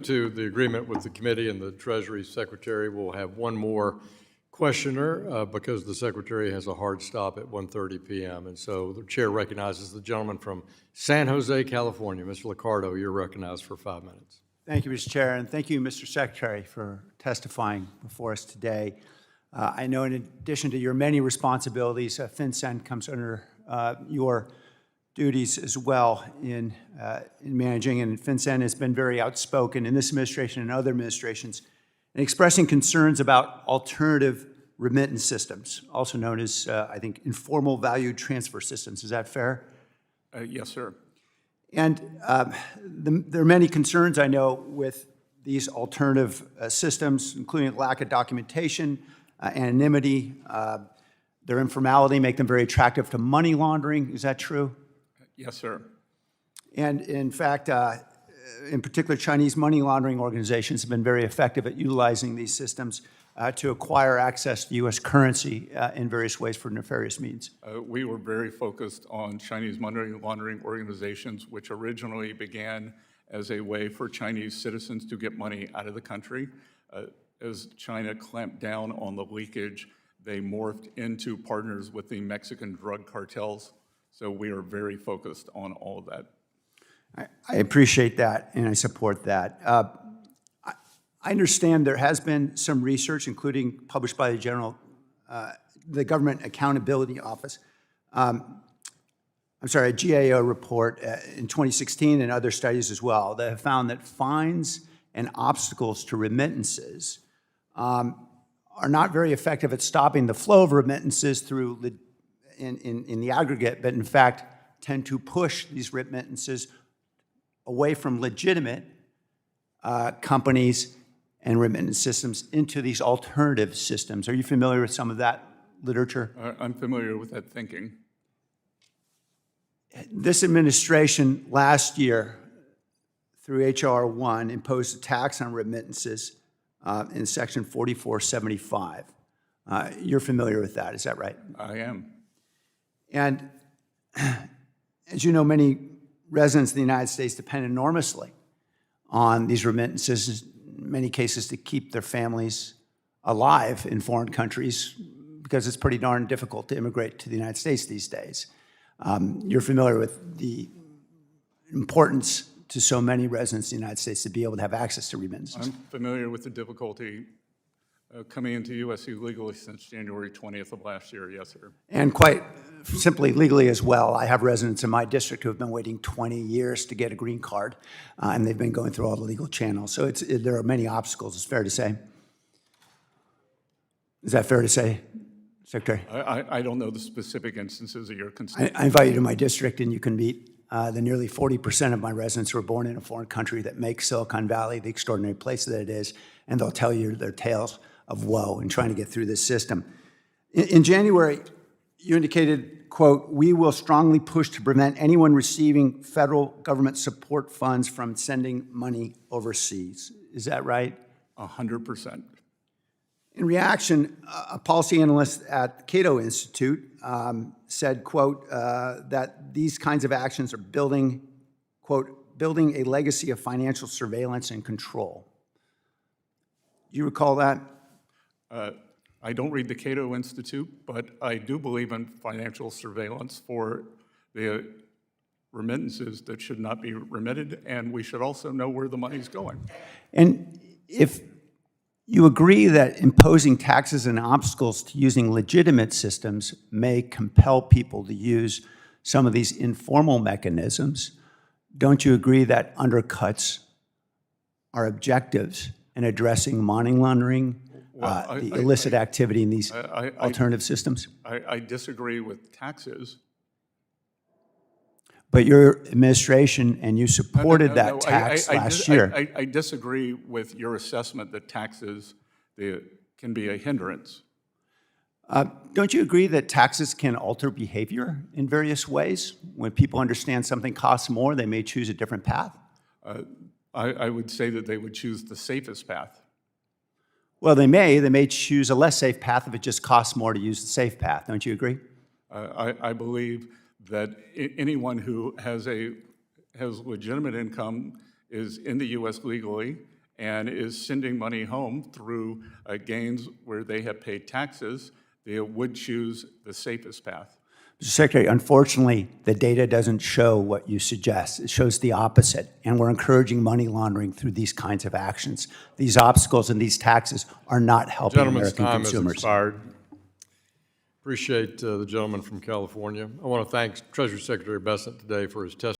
To the agreement with the committee and the Treasury Secretary, we'll have one more questioner because the Secretary has a hard stop at 1:30 p.m. And so the Chair recognizes the gentleman from San Jose, California. Mr. Liccardo, you're recognized for 5 minutes. Thank you, Mr. Chair, and thank you, Mr. Secretary, for testifying before us today. I know in addition to your many responsibilities, FinCEN comes under your duties as well in managing, and FinCEN has been very outspoken in this administration and other administrations in expressing concerns about alternative remittance systems, also known as, I think, informal value transfer systems. Is that fair? Yes, sir. And there are many concerns, I know, with these alternative systems, including lack of documentation, anonymity, their informality make them very attractive to money laundering. Is that true? Yes, sir. And in fact, in particular, Chinese money laundering organizations have been very effective at utilizing these systems to acquire access to U.S. currency in various ways for nefarious means. We were very focused on Chinese money laundering organizations, which originally began as a way for Chinese citizens to get money out of the country. As China clamped down on the leakage, they morphed into partners with the Mexican drug cartels. So we are very focused on all of that. I appreciate that, and I support that. I understand there has been some research, including published by the Government Accountability Office. A GAO report in 2016 and other studies as well that have found that fines and obstacles to remittances are not very effective at stopping the flow of remittances through in the aggregate, but in fact tend to push these remittances away from legitimate companies and remittance systems into these alternative systems. Are you familiar with some of that literature? I'm familiar with that thinking. This administration last year, through H.R. 1, imposed a tax on remittances in Section 4475. You're familiar with that, is that right? I am. And as you know, many residents of the United States depend enormously on these remittances, in many cases to keep their families alive in foreign countries because it's pretty darn difficult to immigrate to the United States these days. You're familiar with the importance to so many residents of the United States to be able to have access to remittances. I'm familiar with the difficulty coming into U.S. illegally since January 20th of last year, yes, sir. And quite simply legally as well. I have residents in my district who have been waiting 20 years to get a green card, and they've been going through all the legal channels. So there are many obstacles, it's fair to say. Is that fair to say, Secretary? I don't know the specific instances that you're considering. I invite you to my district, and you can meet the nearly 40% of my residents who are born in a foreign country that make Silicon Valley the extraordinary place that it is, and they'll tell you their tales of woe in trying to get through this system. In January, you indicated, quote, "We will strongly push to prevent anyone receiving federal government support funds from sending money overseas." Is that right? 100%. In reaction, a policy analyst at the Cato Institute said, quote, that these kinds of actions are building, quote, "building a legacy of financial surveillance and control." Do you recall that? I don't read the Cato Institute, but I do believe in financial surveillance for the remittances that should not be remitted, and we should also know where the money's going. And if you agree that imposing taxes and obstacles to using legitimate systems may compel people to use some of these informal mechanisms, don't you agree that undercuts our objectives in addressing money laundering, the illicit activity in these alternative systems? I disagree with taxes. But your administration and you supported that tax last year. I disagree with your assessment that taxes can be a hindrance. Don't you agree that taxes can alter behavior in various ways? When people understand something costs more, they may choose a different path? I would say that they would choose the safest path. Well, they may choose a less safe path if it just costs more to use the safe path. Don't you agree? I believe that anyone who has legitimate income is in the U.S. legally and is sending money home through gains where they have paid taxes, they would choose the safest path. Mr. Secretary, unfortunately, the data doesn't show what you suggest. It shows the opposite, and we're encouraging money laundering through these kinds of actions. These obstacles and these taxes are not helping Gentleman's American time has consumers. expired. Appreciate the gentleman from California. I want to thank Treasury Secretary Bessent today for his testimony.